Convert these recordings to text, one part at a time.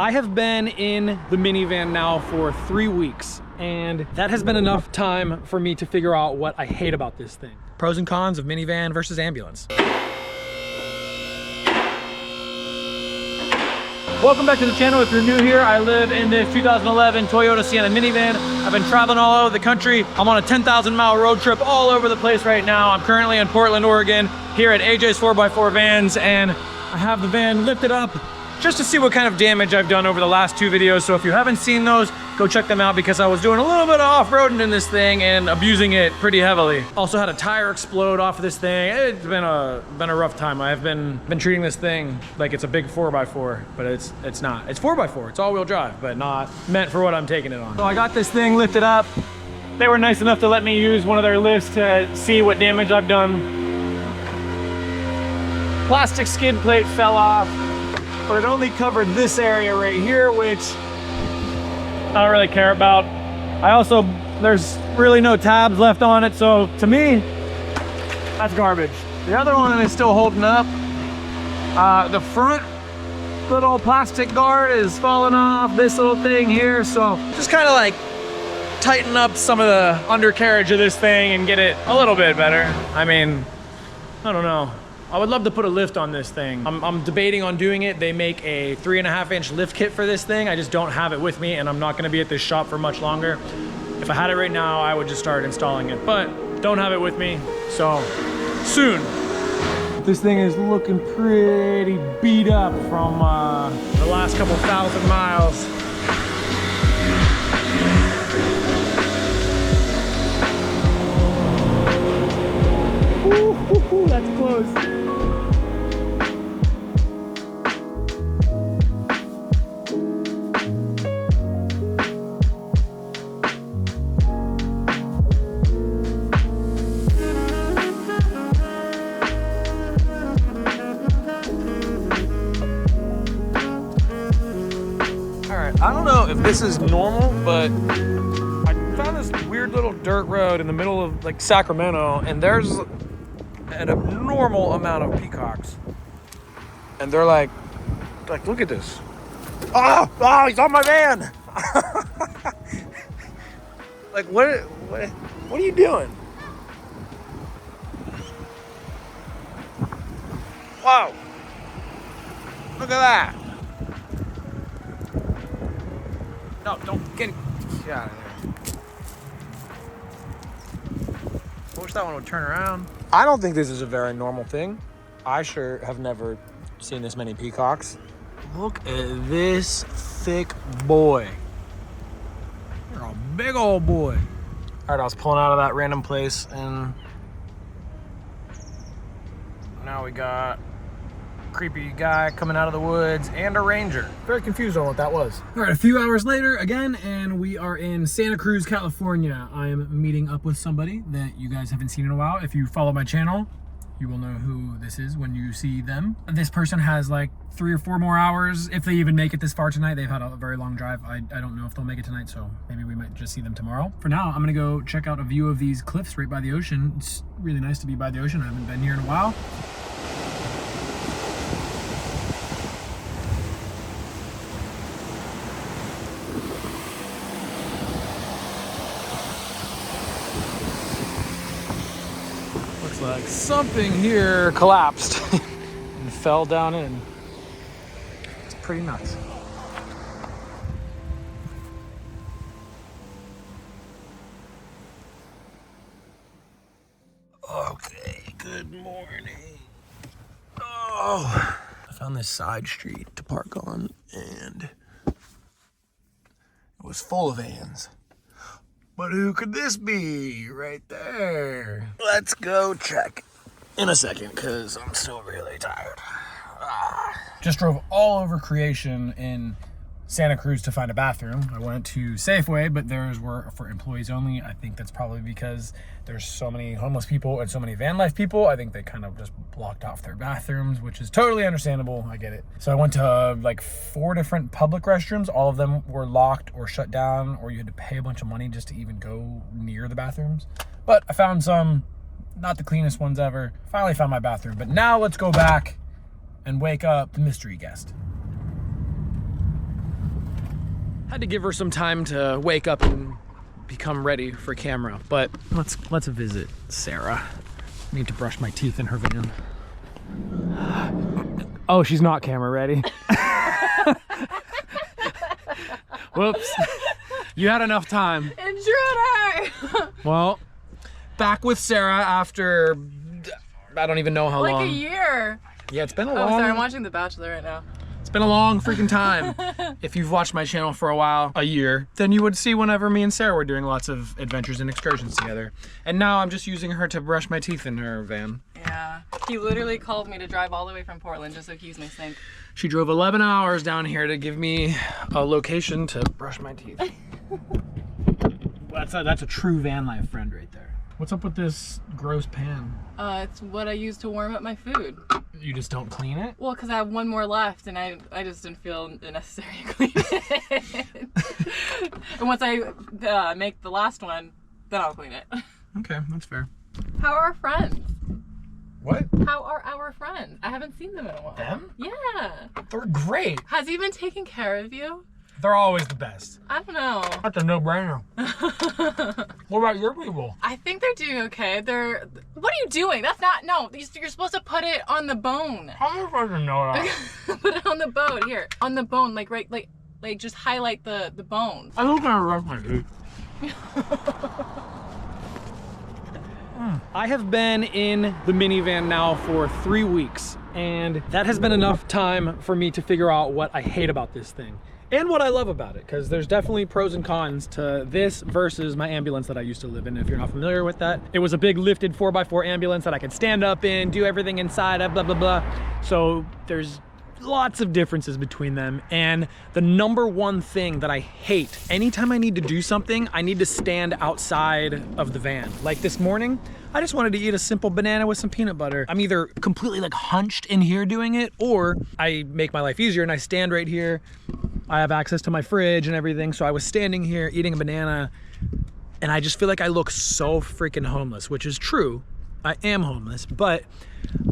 I have been in the minivan now for 3 weeks, and that has been enough time for me to figure out what I hate about this thing. Pros and cons of minivan versus ambulance. Welcome back to the channel. If you're new here, I live in this 2011 Toyota Sienna Minivan. I've been traveling all over the country. I'm on a 10,000 mile road trip all over the place right now. I'm currently in Portland, Oregon, here at AJ's 4x4 Vans, and I have the van lifted up just to see what kind of damage I've done over the last 2 videos. So if you haven't seen those, go check them out because I was doing a little bit of off-roading in this thing and abusing it pretty heavily. Also had a tire explode off of this thing. It's been a rough time. I've been treating this thing like it's a big 4x4, but it's not. It's 4x4, it's all-wheel drive, but not meant for what I'm taking it on. So I got this thing lifted up. They were nice enough to let me use one of their lifts to see what damage I've done. Plastic skid plate fell off, but it only covered this area right here, which I don't really care about. There's really no tabs left on it, so to me, that's garbage. The other one is still holding up. The front little plastic guard is falling off, this little thing here, so just kind of like tighten up some of the undercarriage of this thing and get it a little bit better. I mean, I don't know. I would love to put a lift on this thing. I'm debating on doing it. They make a 3.5-inch lift kit for this thing. I just don't have it with me, and I'm not gonna be at this shop for much longer. If I had it right now, I would just start installing it, but don't have it with me, so soon. This thing is looking pretty beat up from the last couple 1,000 miles. Ooh, that's close. I don't know if this is normal, but I found this weird little dirt road in the middle of like Sacramento, and there's an abnormal amount of peacocks. And they're like, look at this. Oh, he's on my van. Like, what are you doing? Wow. Look at that. No, don't get out of there. I wish that one would turn around. I don't think this is a very normal thing. I sure have never seen this many peacocks. Look at this thick boy. You're a big old boy. All right, I was pulling out of that random place, and now we got creepy guy coming out of the woods and a ranger. Very confused on what that was. All right, a few hours later again, and we are in Santa Cruz, California. I am meeting up with somebody that you guys haven't seen in a while. If you follow my channel, you will know who this is when you see them. This person has like 3 or 4 more hours, if they even make it this far tonight. They've had a very long drive. I don't know if they'll make it tonight, so maybe we might just see them tomorrow. For now, I'm gonna go check out a view of these cliffs right by the ocean. It's really nice to be by the ocean. I haven't been here in a while. Like something here collapsed and fell down in. It's pretty nuts. Okay, good morning. Oh, I found this side street to park on, and it was full of vans. But who could this be right there? Let's go check in a second, because I'm still really tired. Just drove all over Creation in Santa Cruz to find a bathroom. I went to Safeway, but theirs were for employees only. I think that's probably because there's so many homeless people and so many van life people. I think they kind of just blocked off their bathrooms, which is totally understandable. I get it. So I went to like 4 different public restrooms. All of them were locked or shut down, or you had to pay a bunch of money just to even go near the bathrooms. But I found some, not the cleanest ones ever. Finally found my bathroom. But now let's go back and wake up the mystery guest. Had to give her some time to wake up and become ready for camera, but let's visit Sarah. I need to brush my teeth in her van. Oh, she's not camera ready. Whoops. You had enough time. Intruder! Well, back with Sarah after, I don't even know how long. Like a year. Yeah, it's been a Oh, long... sorry, I'm watching The Bachelor right now. It's been a long freaking time. If you've watched my channel for a while, a year, then you would see whenever me and Sarah were doing lots of adventures and excursions together. And now I'm just using her to brush my teeth in her van. Yeah. He literally called me to drive all the way from Portland just so he could use my sink. She drove 11 hours down here to give me a location to brush my teeth. That's a true van life friend right there. What's up with this gross pan? It's what I use to warm up my food. You just don't clean it? Well, because I have one more left and I just didn't feel it necessary to clean it. And once I make the last one, then I'll clean it. Okay, that's fair. How are our friends? What? How are our friends? I haven't seen them in a while. Them? Yeah. They're great. Has he been taking care of you? They're always the best. I don't know. That's a no-brainer. What about your people? I think they're doing okay. What are you doing? That's not, no, you're supposed to put it on the bone. How am I supposed to know that? Put it on the bone, here. On the bone, like right, like just highlight the bone. I look gonna rush my teeth. I have been in the minivan now for 3 weeks, and that has been enough time for me to figure out what I hate about this thing and what I love about it, because there's definitely pros and cons to this versus my ambulance that I used to live in. If you're not familiar with that, it was a big lifted 4x4 ambulance that I could stand up in, do everything inside, blah, blah, blah. So there's lots of differences between them, and the number one thing that I hate, anytime I need to do something, I need to stand outside of the van. Like this morning, I just wanted to eat a simple banana with some peanut butter. I'm either completely like hunched in here doing it, or I make my life easier and I stand right here. I have access to my fridge and everything, so I was standing here eating a banana, and I just feel like I look so freaking homeless, which is true. I am homeless, but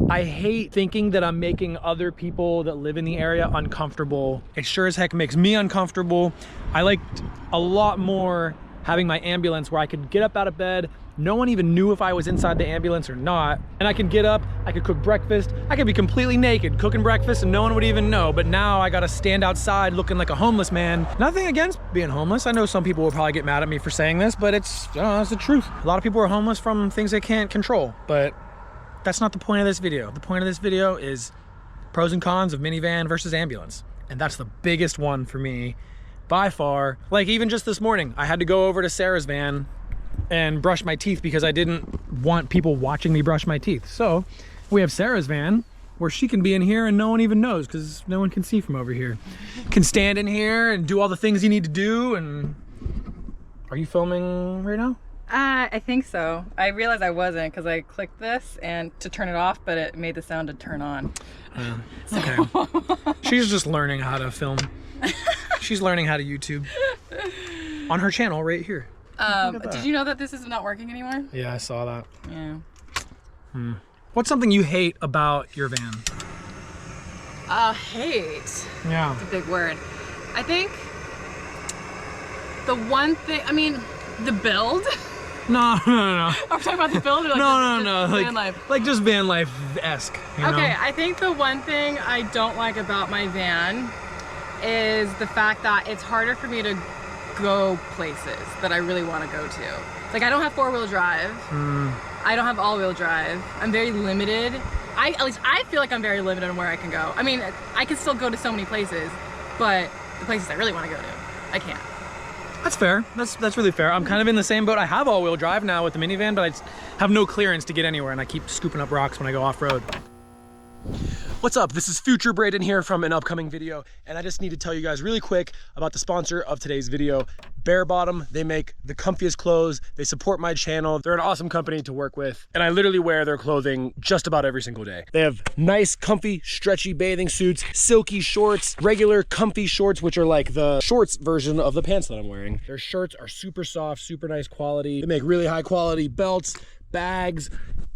I hate thinking that I'm making other people that live in the area uncomfortable. It sure as heck makes me uncomfortable. I liked a lot more having my ambulance where I could get up out of bed. No one even knew if I was inside the ambulance or not. And I could get up, I could cook breakfast. I could be completely naked cooking breakfast and no one would even know. But now I gotta stand outside looking like a homeless man. Nothing against being homeless. I know some people will probably get mad at me for saying this, but it's the truth. A lot of people are homeless from things they can't control, but that's not the point of this video. The point of this video is pros and cons of minivan versus ambulance. And that's the biggest one for me by far. Like even just this morning, I had to go over to Sarah's van and brush my teeth because I didn't want people watching me brush my teeth. So we have Sarah's van where she can be in here and no one even knows because no one can see from over here. Can stand in here and do all the things you need to do. And are you filming right now? I think so. I realized I wasn't because I clicked this and to turn it off, but it made the sound to turn on. Okay. She's just learning how to film. She's learning how to YouTube on her channel right here. Did you know that this is not working anymore? Yeah, I saw that. Yeah. What's something you hate about your van? Hate. Yeah. It's a big word. I think the one thing, I mean, the build. No. Are we talking about the build or like no. van life? Like just van life-esque. Okay, I think the one thing I don't like about my van is the fact that it's harder for me to go places that I really want to go to. Like I don't have 4-wheel drive. I don't have all-wheel drive. I'm very limited. At least I feel like I'm very limited on where I can go. I mean, I can still go to so many places, but the places I really want to go to, I can't. That's fair. That's really fair. I'm kind of in the same boat. I have all-wheel drive now with the minivan, but I just have no clearance to get anywhere, and I keep scooping up rocks when I go off-road. What's up? This is Future Braden here from an upcoming video, and I just need to tell you guys really quick about the sponsor of today's video, Bare Bottom. They make the comfiest clothes. They support my channel. They're an awesome company to work with, and I literally wear their clothing just about every single day. They have nice, comfy, stretchy bathing suits, silky shorts, regular comfy shorts, which are like the shorts version of the pants that I'm wearing. Their shirts are super soft, super nice quality. They make really high quality belts, bags,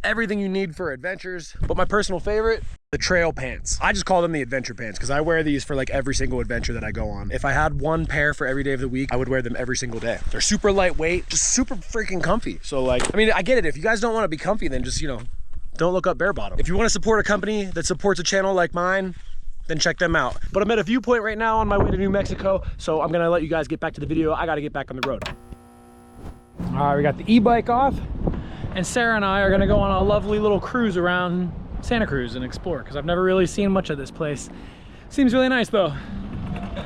everything you need for adventures. But my personal favorite The trail pants. I just call them the adventure pants because I wear these for like every single adventure that I go on. If I had one pair for every day of the week, I would wear them every single day. They're super lightweight, just super freaking comfy. So like, I mean, I get it. If you guys don't want to be comfy, then just, you know, don't look up bare bottom. If you want to support a company that supports a channel like mine, then check them out. But I'm at a viewpoint right now on my way to New Mexico, so I'm gonna let you guys get back to the video. I gotta get back on the road. All right, we got the e-bike off, and Sarah and I are gonna go on a lovely little cruise around Santa Cruz and explore, because I've never really seen much of this place. Seems really nice though.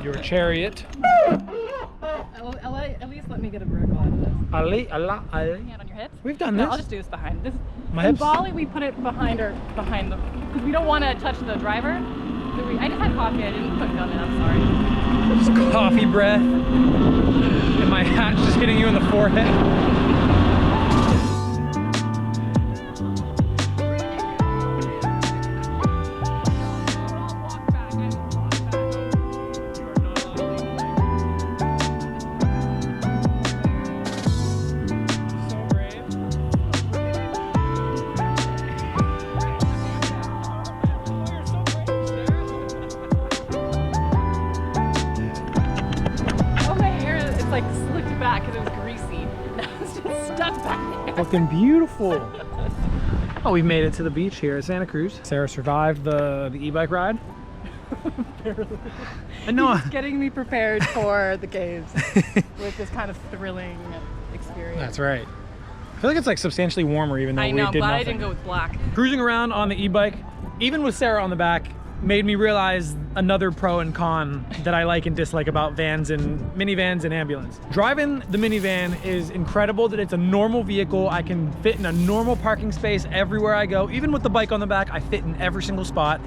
Your chariot. At least let me get a vertical out of this. Hand on your hips? We've done No, this. I'll just do this behind. In hips? Bali, we put it behind the, because we don't want to touch the driver. So I just had coffee, I didn't put it on it, I'm sorry. Just coffee breath. And my hat just hitting you in the forehead. Looking beautiful. Oh, we made it to the beach here at Santa Cruz. Sarah survived the e-bike ride. Barely. And no, He's getting me prepared for the caves with this kind of thrilling experience. That's right. I feel like it's like substantially warmer even though we did nothing. I didn't go with black. Cruising around on the e-bike, even with Sarah on the back, made me realize another pro and con that I like and dislike about vans and minivans and ambulance. Driving the minivan is incredible that it's a normal vehicle. I can fit in a normal parking space everywhere I go. Even with the bike on the back, I fit in every single spot.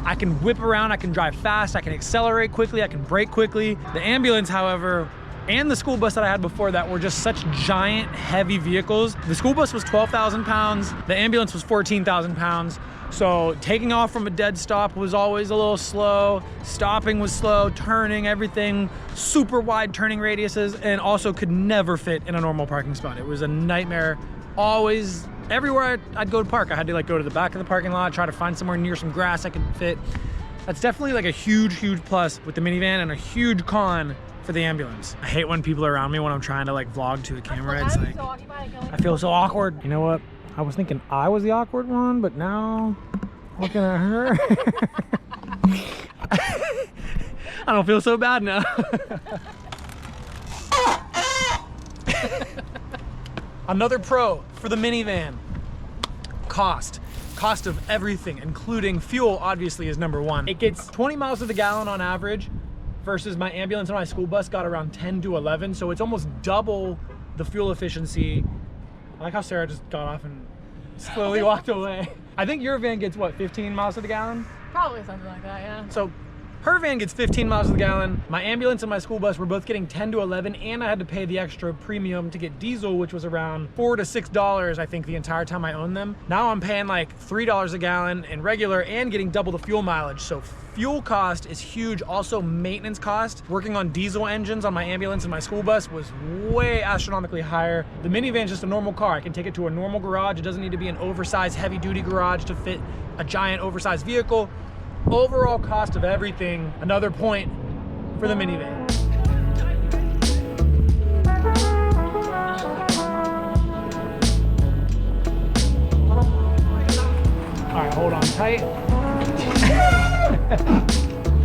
I can whip around, I can drive fast, I can accelerate quickly, I can brake quickly. The ambulance, however, and the school bus that I had before that were just such giant, heavy vehicles. The school bus was 12,000 pounds, the ambulance was 14,000 pounds. So taking off from a dead stop was always a little slow, stopping was slow, turning, everything, super wide turning radiuses, and also could never fit in a normal parking spot. It was a nightmare. Always, everywhere I'd go to park, I had to like go to the back of the parking lot, try to find somewhere near some grass I could fit. That's definitely like a huge, huge plus with the minivan and a huge con for the ambulance. I hate when people are around me when I'm trying to like vlog to the camera. It's like, I feel so awkward. You know what? I was thinking I was the awkward one, but now looking at her, I don't feel so bad now. Another pro for the minivan, cost. Cost of everything, including fuel, obviously is number one. It gets 20 miles to the gallon on average versus my ambulance and my school bus got around 10 to 11. So it's almost double the fuel efficiency. I like how Sarah just got off and slowly walked away. I think your van gets what, 15 miles to the gallon? Probably something like that, yeah. So her van gets 15 miles to the gallon. My ambulance and my school bus were both getting 10 to 11, and I had to pay the extra premium to get diesel, which was around $4 to $6, I think, the entire time I owned them. Now I'm paying like $3 a gallon in regular and getting double the fuel mileage. So fuel cost is huge. Also maintenance cost. Working on diesel engines on my ambulance and my school bus was way astronomically higher. The minivan is just a normal car. I can take it to a normal garage. It doesn't need to be an oversized heavy duty garage to fit a giant oversized vehicle. Overall cost of everything, another point for the minivan. All right, hold on tight.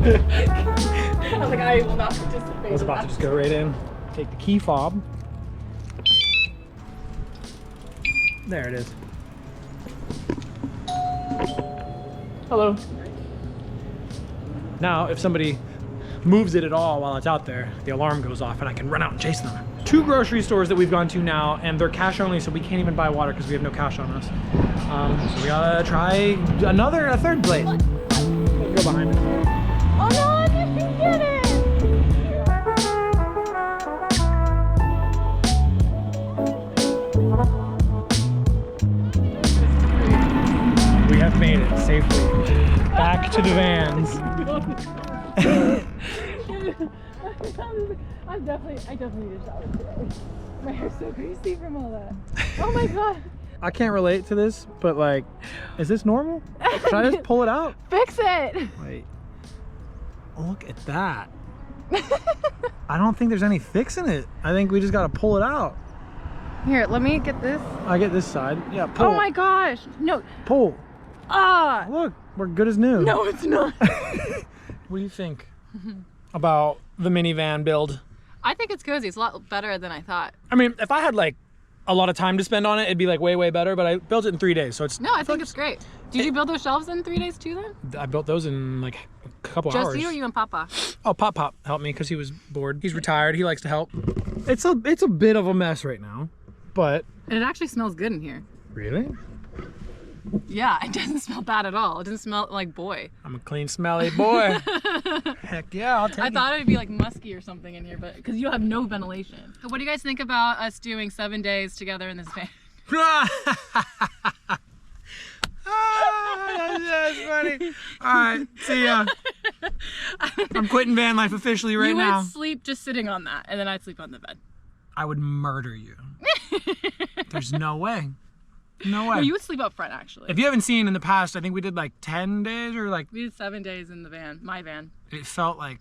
I was like, I will not participate. I was about to just go right in. Take the key fob. There it is. Hello. Now, if somebody moves it at all while it's out there, the alarm goes off and I can run out and chase them. 2 grocery stores that we've gone to now, and they're cash only, so we can't even buy water because we have no cash on us. So we gotta try a third plate. Go behind us. Oh no, I didn't get it! We have made it safely back to the vans. I definitely need a shower today. My hair's so greasy from all that. Oh my god. I can't relate to this, but like, is this normal? Should I just pull it out? Fix it. Wait. Look at that. I don't think there's any fixing it. I think we just gotta pull it out. Here, let me get this. I get this side. Yeah, pull. Oh my gosh. No. Pull. Ah. Look, we're good as new. No, it's not. What do you think about the minivan build? I think it's cozy. It's a lot better than I thought. I mean, if I had like a lot of time to spend on it, it'd be like way better, but I built it in 3 days, so it's... No, I think it's great. Did you build those shelves in 3 days too then? I built those in like a couple hours. Just you or you and Papa? Oh, Pop helped me because he was bored. He's retired. He likes to help. It's a bit of a mess right now, but... And it actually smells good in here. Really? Yeah, it doesn't smell bad at all. It doesn't smell like boy. I'm a clean, smelly boy. Heck yeah, I'll take it. I thought it would be like musky or something in here, but because you have no ventilation. So what do you guys think about us doing 7 days together in this van? That's funny. All right, see ya. I'm quitting van life officially right now. You would sleep just sitting on that, and then I'd sleep on the bed. I would murder you. There's no way. No way. No, you would sleep up front, actually. If you haven't seen in the past, I think we did like 10 days or like... We did 7 days in the van, my van. It felt like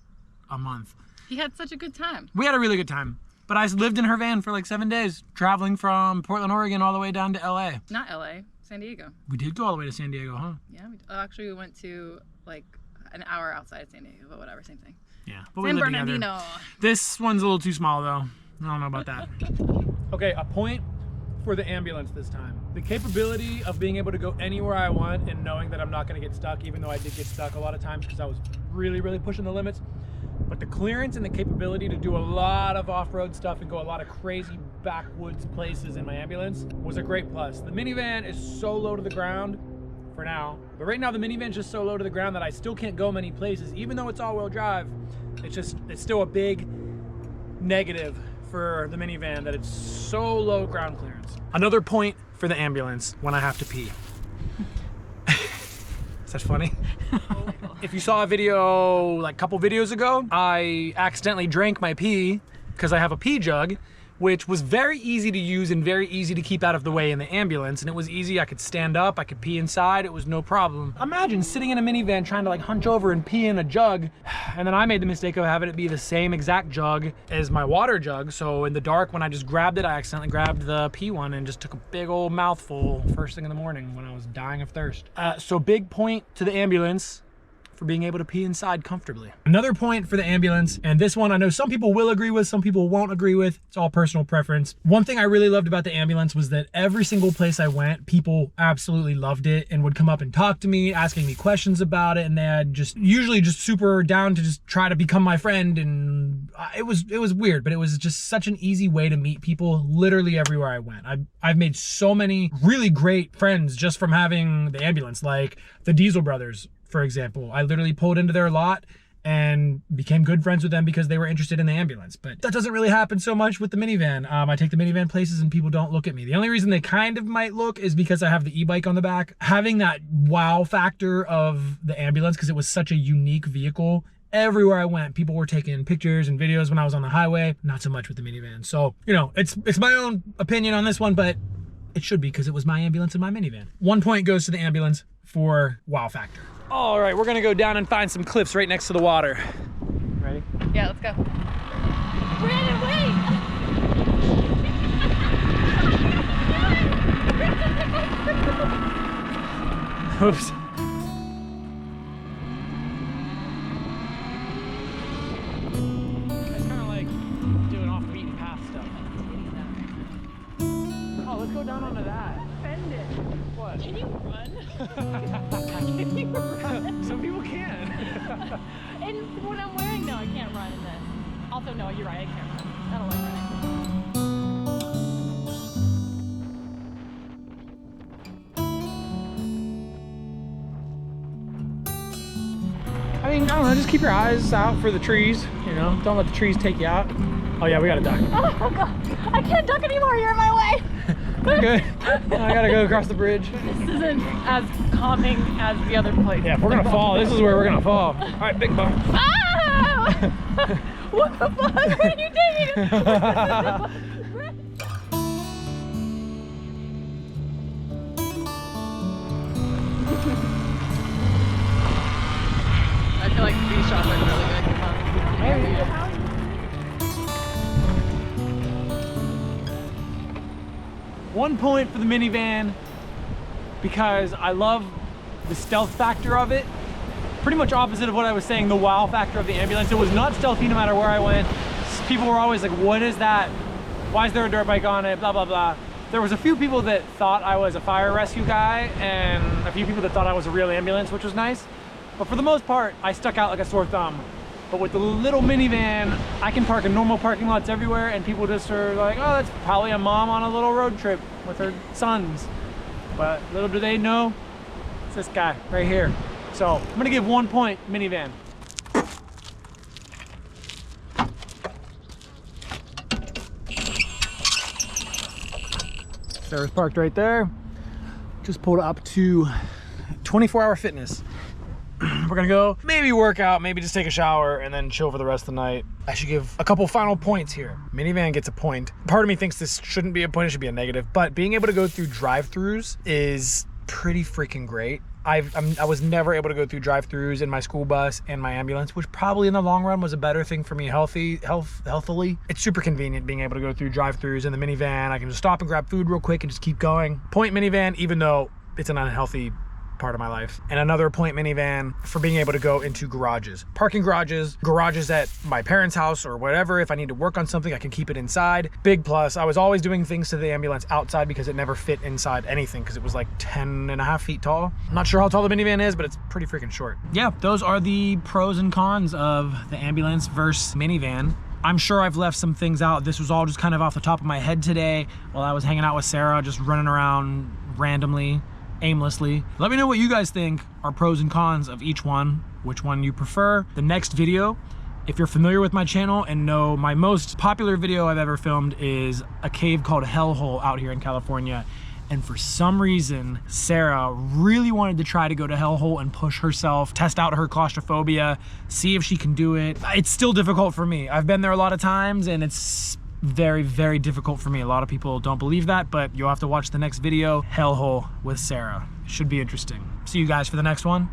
a month. He had such a good time. We had a really good time. But I lived in her van for like 7 days, traveling from Portland, Oregon all the way down to LA. Not LA, San Diego. We did go all the way to San Diego, huh? Yeah, actually we went to like an hour outside San Diego, but whatever, same thing. Yeah. But San we lived Bernardino. together. This one's a little too small though. I don't know about that. Okay, a point for the ambulance this time. The capability of being able to go anywhere I want and knowing that I'm not gonna get stuck, even though I did get stuck a lot of times because I was really pushing the limits. But the clearance and the capability to do a lot of off-road stuff and go a lot of crazy backwoods places in my ambulance was a great plus. The minivan is so low to the ground for now, but right now the minivan's just so low to the ground that I still can't go many places. Even though it's all-wheel drive, it's still a big negative for the minivan that it's so low ground clearance. Another point for the ambulance when I have to pee. Is that funny? If you saw a video like a couple videos ago, I accidentally drank my pee because I have a pee jug, which was very easy to use and very easy to keep out of the way in the ambulance. And it was easy, I could stand up, I could pee inside, it was no problem. Imagine sitting in a minivan trying to like hunch over and pee in a jug. And then I made the mistake of having it be the same exact jug as my water jug. So in the dark, when I just grabbed it, I accidentally grabbed the pee one and just took a big old mouthful first thing in the morning when I was dying of thirst. So big point to the ambulance for being able to pee inside comfortably. Another point for the ambulance, and this one I know some people will agree with, some people won't agree with. It's all personal preference. One thing I really loved about the ambulance was that every single place I went, people absolutely loved it and would come up and talk to me, asking me questions about it, and they had usually just super down to just try to become my friend. And it was weird, but it was just such an easy way to meet people literally everywhere I went. I've made so many really great friends just from having the ambulance, like the Diesel brothers, for example. I literally pulled into their lot and became good friends with them because they were interested in the ambulance. But that doesn't really happen so much with the minivan. I take the minivan places and people don't look at me. The only reason they kind of might look is because I have the e-bike on the back. Having that wow factor of the ambulance, because it was such a unique vehicle, everywhere I went, people were taking pictures and videos when I was on the highway. Not so much with the minivan. So, you know, it's my own opinion on this one, but it should be because it was my ambulance and my minivan. 1 point goes to the ambulance for wow factor. All right, we're gonna go down and find some cliffs right next to the water. Ready? Yeah, let's go. Brandon, wait! Oops. It's kind of like doing off the beaten path stuff. Oh, let's go down onto that. Offended. What? Can you run? Can you run? Some people can. And what I'm wearing, no, I can't run in this. Also, no, you're right, I can't run. I don't like running. I mean, I don't know, just keep your eyes out for the trees, you know? Don't let the trees take you out. Oh yeah, we gotta duck. Oh God, I can't duck anymore, you're in my way. We're good. I gotta go across the bridge. This isn't as calming as the other place. Yeah, if we're gonna fall, this is where we're gonna fall. All right, big bump. Ah! What the fuck are you doing? feel like these shots are really good. One point for the minivan because I love the stealth factor of it. Pretty much opposite of what I was saying, the wow factor of the ambulance. It was not stealthy no matter where I went. People were always like, what is that? Why is there a dirt bike on it? Blah, blah, blah. There was a few people that thought I was a fire rescue guy and a few people that thought I was a real ambulance, which was nice. But for the most part, I stuck out like a sore thumb. But with the little minivan, I can park in normal parking lots everywhere and people just are like, oh, that's probably a mom on a little road trip with her sons. But little do they know, it's this guy right here. So I'm gonna give 1 point minivan. Sarah's parked right there. Just pulled up to 24-hour fitness. We're gonna go maybe work out, maybe just take a shower and then chill for the rest of the night. I should give a couple final points here. Minivan gets a point. Part of me thinks this shouldn't be a point, it should be a negative, but being able to go through drive-thrus is pretty freaking great. I was never able to go through drive-thrus in my school bus and my ambulance, which probably in the long run was a better thing for me healthily. It's super convenient being able to go through drive-thrus in the minivan. I can just stop and grab food real quick and just keep going. Point minivan, even though it's an unhealthy part of my life. And another point minivan for being able to go into garages. Parking garages at my parents' house or whatever. If I need to work on something, I can keep it inside. Big plus. I was always doing things to the ambulance outside because it never fit inside anything because it was like 10.5 feet tall. I'm not sure how tall the minivan is, but it's pretty freaking short. Yeah, those are the pros and cons of the ambulance versus minivan. I'm sure I've left some things out. This was all just kind of off the top of my head today while I was hanging out with Sarah, just running around randomly, aimlessly. Let me know what you guys think are pros and cons of each one, which one you prefer. The next video, if you're familiar with my channel and know my most popular video I've ever filmed is a cave called Hellhole out here in California. And for some reason, Sarah really wanted to try to go to Hellhole and push herself, test out her claustrophobia, see if she can do it. It's still difficult for me. I've been there a lot of times and it's very, very difficult for me. A lot of people don't believe that, but you'll have to watch the next video, Hellhole with Sarah. Should be interesting. See you guys for the next one.